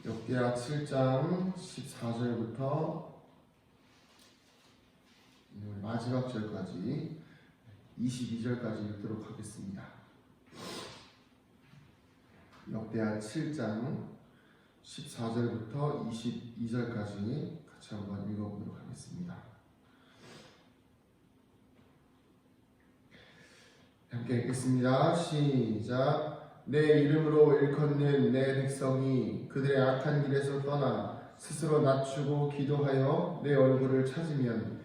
역대하 7장 14절부터 마지막 절까지 22절까지 읽도록 하겠습니다. 역대하 7장 14절부터 22절까지 같이 한번 읽어보도록 하겠습니다. 함께 읽겠습니다. 시작. 내 이름으로 일컫는 내 백성이 그들의 악한 길에서 떠나 스스로 낮추고 기도하여 내 얼굴을 찾으면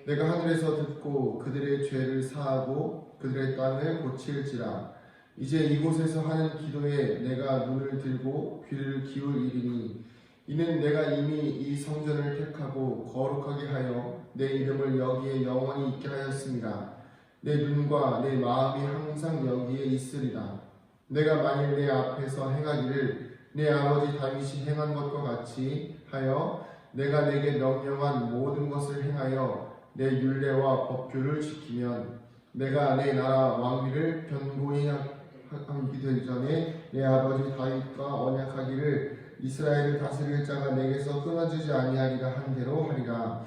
내가 하늘에서 듣고 그들의 죄를 사하고 그들의 땅을 고칠지라. 이제 이곳에서 하는 기도에 내가 눈을 들고 귀를 기울이리니 이는 내가 이미 이 성전을 택하고 거룩하게 하여 내 이름을 여기에 영원히 있게 하였습니다. 내 눈과 내 마음이 항상 여기에 있으리라. 내가 만일 내 앞에서 행하기를 내 아버지 다윗이 행한 것과 같이 하여 내가 내게 명령한 모든 것을 행하여 내 율례와 법규를 지키면 내가 내 나라 왕위를 견고히 하기 될 전에 내 아버지 다윗과 언약하기를 이스라엘을 다스릴 자가 내게서 끊어지지 아니하리라 한 대로 하리라.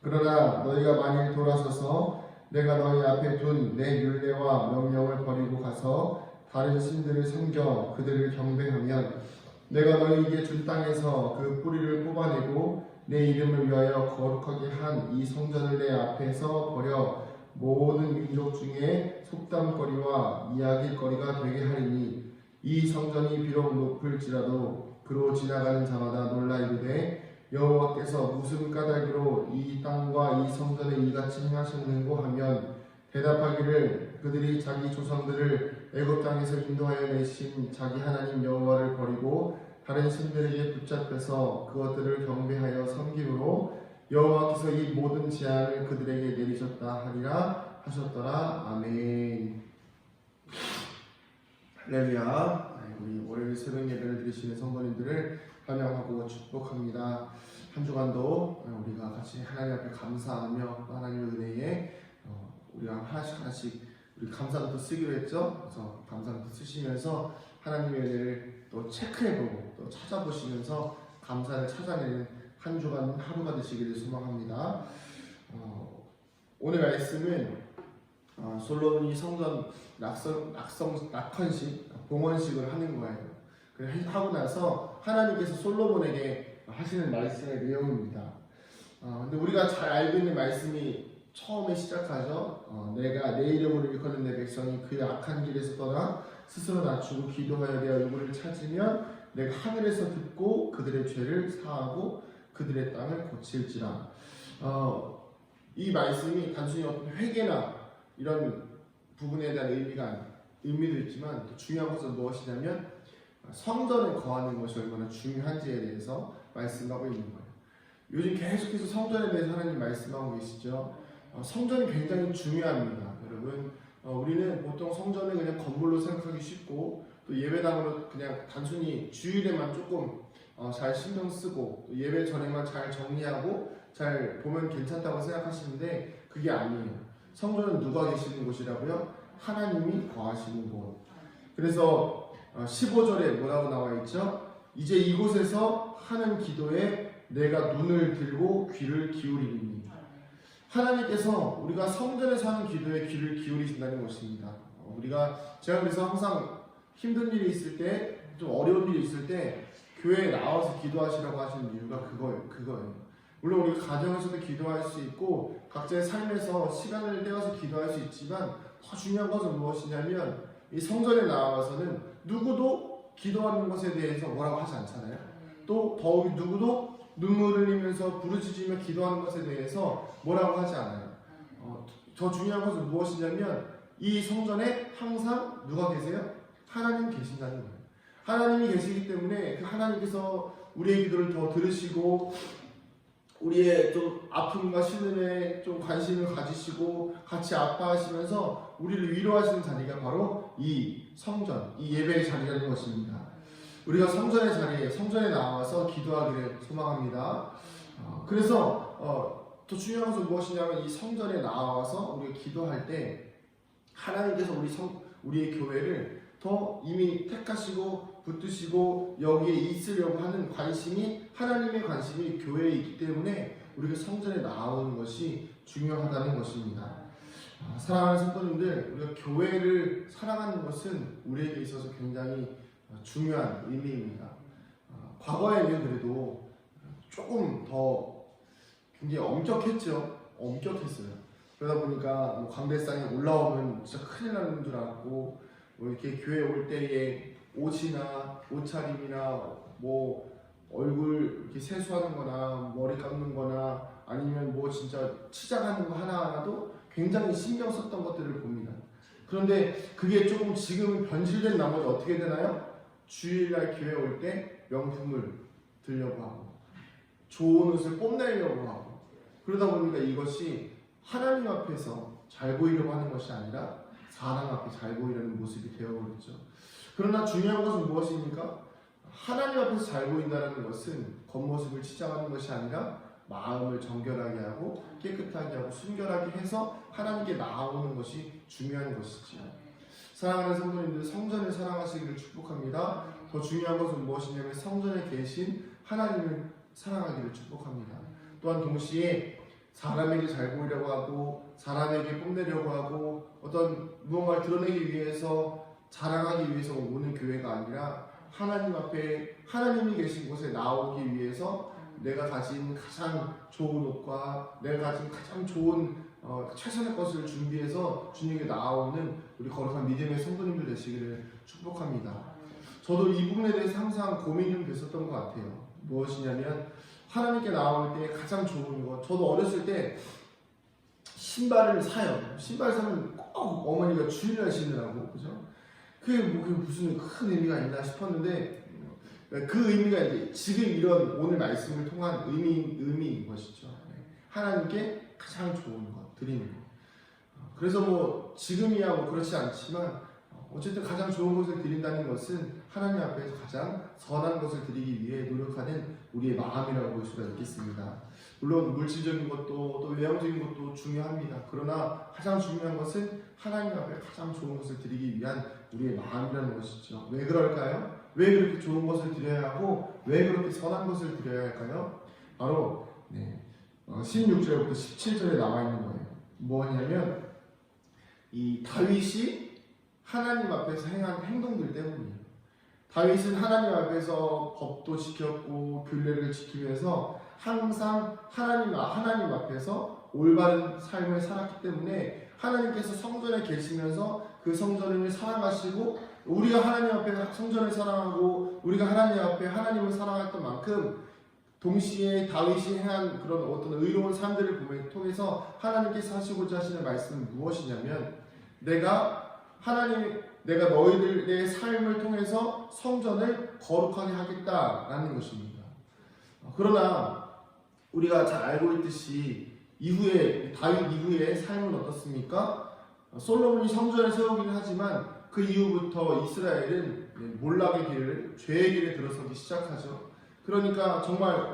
그러나 너희가 만일 돌아서서 내가 너희 앞에 둔 내 율례와 명령을 버리고 가서 다른 신들을 섬겨 그들을 경배하면 내가 너희에게 준 땅에서 그 뿌리를 뽑아내고 내 이름을 위하여 거룩하게 한 이 성전을 내 앞에서 버려 모든 민족 중에 속담거리와 이야기거리가 되게 하리니 이 성전이 비록 높을지라도 그로 지나가는 자마다 놀라 이르되 여호와께서 무슨 까닭으로 이 땅과 이 성전에 이같이 행하셨는고 하면 대답하기를 그들이 자기 조상들을 애굽 땅에서 인도하여 내신 자기 하나님 여호와를 버리고 다른 신들에게 붙잡혀서 그것들을 경배하여 섬김으로 여호와께서 이 모든 재앙을 그들에게 내리셨다 하리라 하셨더라. 아멘. 할렐루야. 우리 월요일 새벽 예배를 드리시는 성도님들을 환영하고 축복합니다. 한 주간도 우리가 같이 하나님 앞에 감사하며 하나님의 은혜에 우리가 하나씩 우리 감사부터 쓰기로 했죠. 그래서 감사부터 쓰시면서 하나님의 은혜를 또 체크해보고 또 찾아보시면서 감사를 찾아내는 한 주간 하루가 되시기를 소망합니다. 오늘 말씀은 솔로몬이 성전 낙헌식, 봉헌식을 하는 거예요. 그래서 하고 나서 하나님께서 솔로몬에게 하시는 말씀의 내용입니다. 근데 우리가 잘 알고 있는 말씀이 처음에 시작하죠. 내가 내 이름으로 일컫는 내 백성이 그의 악한 길에서 떠나 스스로 낮추고 기도하여 내 얼굴을 찾으면 내가 하늘에서 듣고 그들의 죄를 사하고 그들의 땅을 고칠지라. 이 말씀이 단순히 어떤 회개나 이런 부분에 대한 의미도 있지만 또 중요한 것은 무엇이냐면 성전에 거하는 것이 얼마나 중요한지에 대해서 말씀하고 있는 거예요. 요즘 계속해서 성전에 대해서 하나님 말씀하고 계시죠. 성전이 굉장히 중요합니다. 여러분, 우리는 보통 성전을 그냥 건물로 생각하기 쉽고 또 예배당으로 그냥 단순히 주일에만 조금 잘 신경 쓰고 또 예배 전에만 잘 정리하고 잘 보면 괜찮다고 생각하시는데 그게 아니에요. 성전은 누가 계시는 곳이라고요? 하나님이 거하시는 곳. 그래서 15절에 뭐라고 나와 있죠? 이제 이곳에서 하는 기도에 내가 눈을 들고 귀를 기울이니. 하나님께서 우리가 성전에서 하는 기도에 귀를 기울이신다는 것입니다. 제가 그래서 항상 힘든 일이 있을 때, 좀 어려운 일이 있을 때 교회에 나와서 기도하시라고 하시는 이유가 그거예요. 물론 우리가 가정에서도 기도할 수 있고 각자의 삶에서 시간을 떼어서 기도할 수 있지만 더 중요한 것은 무엇이냐면 이 성전에 나와서는 누구도 기도하는 것에 대해서 뭐라고 하지 않잖아요. 또 더욱이 누구도 눈물을 흘리면서 부르짖으며 기도하는 것에 대해서 뭐라고 하지 않아요. 더 중요한 것은 무엇이냐면 이 성전에 항상 누가 계세요? 하나님 계신다는 거예요. 하나님이 계시기 때문에 그 하나님께서 우리의 기도를 더 들으시고 우리의 좀 아픔과 신음에 좀 관심을 가지시고 같이 아파하시면서 우리를 위로하시는 자리가 바로 이 성전, 이 예배의 자리라는 것입니다. 우리가 성전에 나와서 기도하기를 소망합니다. 그래서 더 중요한 것은 무엇이냐면 이 성전에 나와서 우리가 기도할 때 하나님께서 우리의 교회를 하나님께서부터 이미 택하시고 붙드시고 여기에 있으려고 하는 관심이 하나님의 관심이 교회에 있기 때문에 우리가 성전에 나오는 것이 중요하다는 것입니다. 사랑하는 성도님들, 우리가 교회를 사랑하는 것은 우리에게 있어서 굉장히 중요한 의미입니다. 과거에는 그래도 조금 더 굉장히 엄격했어요. 그러다 보니까 뭐 광대상에 올라오면 진짜 큰일 나는 줄 알았고, 뭐 이렇게 교회 올 때에 옷이나 옷차림이나 뭐 얼굴 이렇게 세수하는 거나 머리 감는 거나 아니면 뭐 진짜 치장하는 거 하나하나도 굉장히 신경 썼던 것들을 봅니다. 그런데 그게 조금 지금은 변질된 나머지 어떻게 되나요? 주일날 교회 올 때 명품을 들려고 하고 좋은 옷을 뽐내려고 하고, 그러다 보니까 이것이 하나님 앞에서 잘 보이려고 하는 것이 아니라 사람 앞에 잘 보이려는 모습이 되어버렸죠. 그러나 중요한 것은 무엇입니까? 하나님 앞에서 잘 보인다는 것은 겉모습을 치장하는 것이 아니라 마음을 정결하게 하고 깨끗하게 하고 순결하게 해서 하나님께 나아오는 것이 중요한 것이지요. 사랑하는 성도님들, 성전을 사랑하시기를 축복합니다. 더 중요한 것은 무엇이냐면 성전에 계신 하나님을 사랑하기를 축복합니다. 또한 동시에 사람에게 잘 보이려고 하고 사람에게 뽐내려고 하고 어떤 무언가를 드러내기 위해서 자랑하기 위해서 오는 교회가 아니라 하나님 앞에 하나님이 계신 곳에 나오기 위해서 내가 가진 가장 좋은 옷과 내가 가진 가장 좋은 최선의 것을 준비해서 주님께 나오는 우리 거룩한 믿음의 성도님들 되시기를 축복합니다. 저도 이 부분에 대해서 항상 고민이 좀 됐었던 것 같아요. 무엇이냐면 하나님께 나올 때 가장 좋은 것, 저도 어렸을 때 신발을 사요. 신발 사면 꼭 어머니가 주일날 신으라고, 그죠? 그게 무슨 큰 의미가 있나 싶었는데 그 의미가 이제 지금 이런 오늘 말씀을 통한 의미인 것이죠. 하나님께 가장 좋은 것 드리는 것. 그래서 뭐 지금이야 뭐 그렇지 않지만 어쨌든 가장 좋은 것을 드린다는 것은 하나님 앞에서 가장 선한 것을 드리기 위해 노력하는 우리의 마음이라고 볼 수가 있겠습니다. 물론 물질적인 것도 또 외형적인 것도 중요합니다. 그러나 가장 중요한 것은 하나님 앞에 가장 좋은 것을 드리기 위한 우리의 마음이라는 것이죠. 왜 그럴까요? 왜 그렇게 좋은 것을 드려야 하고 왜 그렇게 선한 것을 드려야 할까요? 바로 16절부터 17절에 나와 있는 거예요. 뭐냐면 이 다윗이 하나님 앞에서 행한 행동들 때문이에요. 다윗은 하나님 앞에서 법도 지켰고 규례를 지키면서 항상 하나님 앞에서 올바른 삶을 살았기 때문에 하나님께서 성전에 계시면서 그 성전을 사랑하시고 우리가 하나님 앞에 성전을 사랑하고 우리가 하나님 앞에 하나님을 사랑했던 만큼 동시에 다윗이 행한 그런 어떤 의로운 삶들을 통해서 하나님께서 하시고자 하시는 말씀은 무엇이냐면 내가 너희들의 삶을 통해서 성전을 거룩하게 하겠다라는 것입니다. 그러나 우리가 잘 알고 있듯이 다윗 이후의 삶은 어떻습니까? 솔로몬이 성전을 세우기는 하지만 그 이후부터 이스라엘은 몰락의 길을, 죄의 길에 들어서기 시작하죠. 그러니까 정말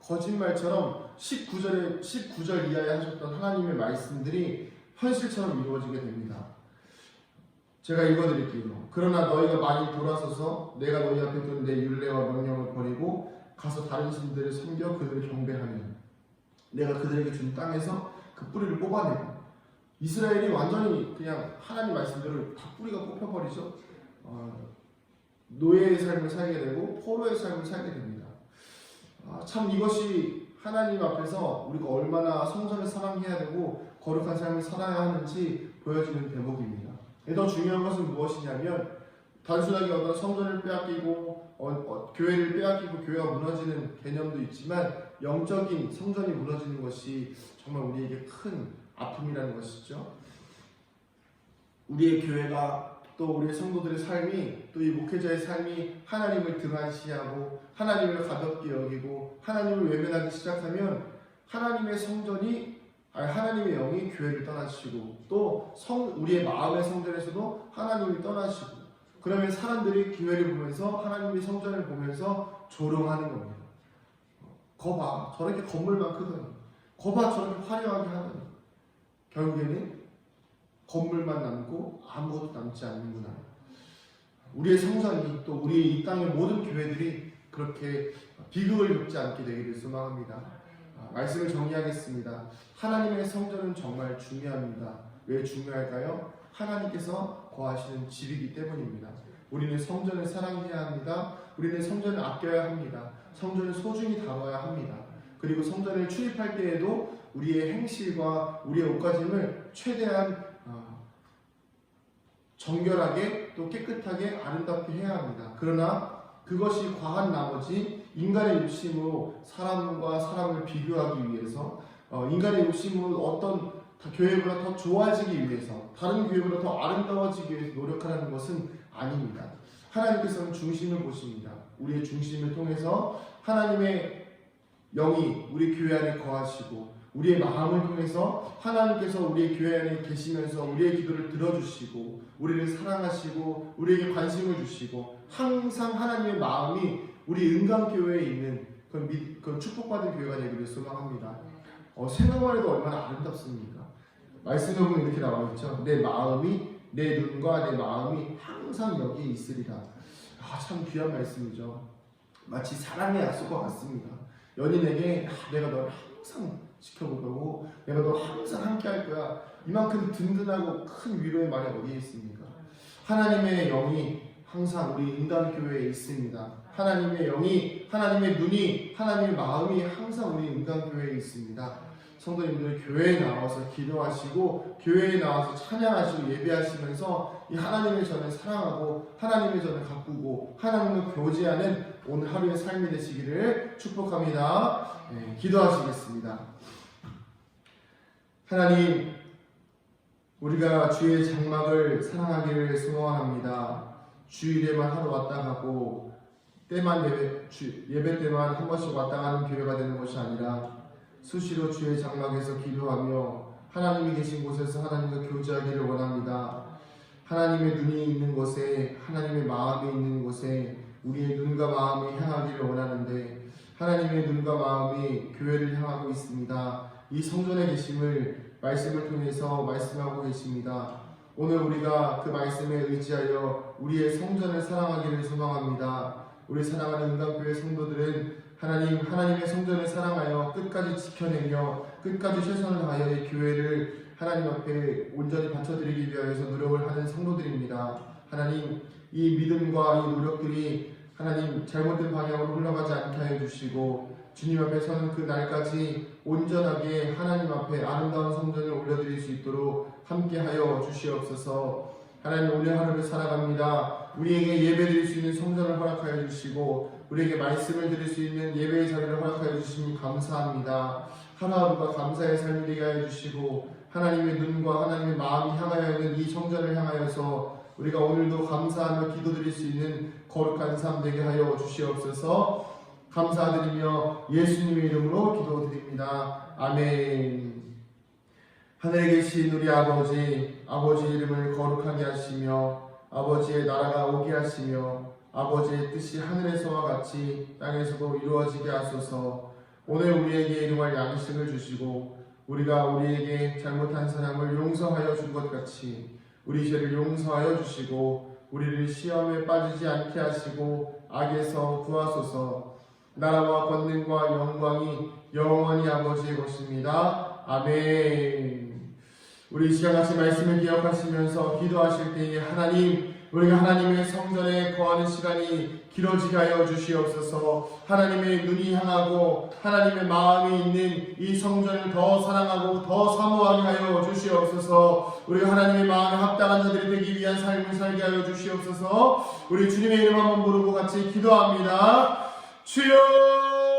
거짓말처럼 19절 이하에 하셨던 하나님의 말씀들이 현실처럼 이루어지게 됩니다. 제가 읽어드릴게요. 그러나 너희가 많이 돌아서서 내가 너희 앞에 둔 내 율례와 명령을 버리고 가서 다른 신들을 섬겨 그들을 경배하면 내가 그들에게 준 땅에서 그 뿌리를 뽑아내고 이스라엘이 완전히 그냥 하나님 말씀대로 다 뿌리가 뽑혀버리죠. 노예의 삶을 살게 되고 포로의 삶을 살게 됩니다. 참 이것이 하나님 앞에서 우리가 얼마나 성전을 사랑해야 되고 거룩한 삶을 살아야 하는지 보여주는 대목입니다. 더 중요한 것은 무엇이냐면 단순하게 어떤 성전을 빼앗기고 교회를 빼앗기고 교회가 무너지는 개념도 있지만 영적인 성전이 무너지는 것이 정말 우리에게 큰 아픔이라는 것이죠. 우리의 교회가 또 우리의 성도들의 삶이 또 이 목회자의 삶이 하나님을 등한시하고 하나님을 가볍게 여기고 하나님을 외면하기 시작하면 하나님의 영이 교회를 떠나시고 또 우리의 마음의 성전에서도 하나님을 떠나시고 그러면 사람들이 교회를 보면서 하나님의 성전을 보면서 조롱하는 겁니다. 거봐 저렇게 건물만 크더니 거봐 저렇게 화려하게 하더니 결국에는 건물만 남고 아무것도 남지 않는구나. 우리의 성전이 또 우리의 이 땅의 모든 교회들이 그렇게 비극을 겪지 않게 되기를 소망합니다. 말씀을 정리하겠습니다. 하나님의 성전은 정말 중요합니다. 왜 중요할까요? 하나님께서 거하시는 집이기 때문입니다. 우리는 성전을 사랑해야 합니다. 우리는 성전을 아껴야 합니다. 성전을 소중히 다뤄야 합니다. 그리고 성전을 출입할 때에도 우리의 행실과 우리의 옷가짐을 최대한 정결하게 또 깨끗하게 아름답게 해야 합니다. 그러나 그것이 과한 나머지 인간의 욕심으로 사람과 사람을 비교하기 위해서 인간의 욕심으로 어떤 교회보다 더 좋아지기 위해서 다른 교회보다 더 아름다워지기 위해서 노력하는 것은 아닙니다. 하나님께서는 중심을 보십니다. 우리의 중심을 통해서 하나님의 영이 우리 교회 안에 거하시고 우리의 마음을 통해서 하나님께서 우리의 교회 안에 계시면서 우리의 기도를 들어주시고 우리를 사랑하시고 우리에게 관심을 주시고 항상 하나님의 마음이 우리 은강교회에 있는 그런 축복받은 교회가 되기를 소망합니다. 생각만 해도 얼마나 아름답습니까? 말씀에 보면 이렇게 나와 있죠. 내 마음이 내 눈과 내 마음이 항상 여기에 있으리라. 참 귀한 말씀이죠. 마치 사랑의 약속과 같습니다. 연인에게 내가 너를 항상 지켜볼 거고 내가 너 항상 함께 할 거야. 이만큼 든든하고 큰 위로의 말이 어디에 있습니까? 하나님의 영이 항상 우리 인간교회에 있습니다. 하나님의 영이, 하나님의 눈이, 하나님의 마음이 항상 우리 인간교회에 있습니다. 성도님들 교회에 나와서 기도하시고 교회에 나와서 찬양하시고 예배하시면서 이 하나님의 전을 사랑하고 하나님의 전을 가꾸고 하나님을 교제하는 오늘 하루의 삶이 되시기를 축복합니다. 기도하시겠습니다. 하나님, 우리가 주의 장막을 사랑하기를 소원합니다. 주일에만 하루 왔다 가고 때만 예배 때만 한 번씩 왔다 가는 교회가 되는 것이 아니라 수시로 주의 장막에서 기도하며 하나님이 계신 곳에서 하나님과 교제하기를 원합니다. 하나님의 눈이 있는 곳에 하나님의 마음이 있는 곳에 우리의 눈과 마음이 향하기를 원하는데 하나님의 눈과 마음이 교회를 향하고 있습니다. 이 성전에 계심을 말씀을 통해서 말씀하고 계십니다. 오늘 우리가 그 말씀에 의지하여 우리의 성전을 사랑하기를 소망합니다. 우리 사랑하는 은강교회 성도들은 하나님의 성전을 사랑하여 끝까지 지켜내며 끝까지 최선을 다하여 이 교회를 하나님 앞에 온전히 바쳐드리기 위하여서 노력을 하는 성도들입니다. 하나님, 이 믿음과 이 노력들이 하나님 잘못된 방향으로 흘러가지 않게 하여 주시고 주님 앞에 서는 그 날까지 온전하게 하나님 앞에 아름다운 성전을 올려드릴 수 있도록 함께하여 주시옵소서. 하나님, 오늘 하루를 살아갑니다. 우리에게 예배드릴 수 있는 성전을 허락하여 주시고 우리에게 말씀을 드릴 수 있는 예배의 자리를 허락하여 주시니 감사합니다. 하루하루가 감사의 삶이 되게 하여 주시고 하나님의 눈과 하나님의 마음이 향하여 있는 이 성전을 향하여서 우리가 오늘도 감사하며 기도드릴 수 있는 거룩한 삶 되게 하여 주시옵소서. 감사드리며 예수님의 이름으로 기도드립니다. 아멘. 하늘에 계신 우리 아버지 이름을 거룩하게 하시며 아버지의 나라가 오게 하시며 아버지의 뜻이 하늘에서와 같이 땅에서도 이루어지게 하소서. 오늘 우리에게 일용할 양식을 주시고 우리가 우리에게 잘못한 사람을 용서하여 준 것 같이 우리 죄를 용서하여 주시고 우리를 시험에 빠지지 않게 하시고 악에서 구하소서. 나라와 권능과 영광이 영원히 아버지의 것입니다. 아멘. 우리 시간같이 말씀을 기억하시면서 기도하실 때에 하나님, 우리가 하나님의 성전에 거하는 시간이 길어지게 하여 주시옵소서. 하나님의 눈이 향하고 하나님의 마음이 있는 이 성전을 더 사랑하고 더 사모하게 하여 주시옵소서. 우리가 하나님의 마음에 합당한 자들이 되기 위한 삶을 살게 하여 주시옵소서. 우리 주님의 이름 한번 부르고 같이 기도합니다. 주여!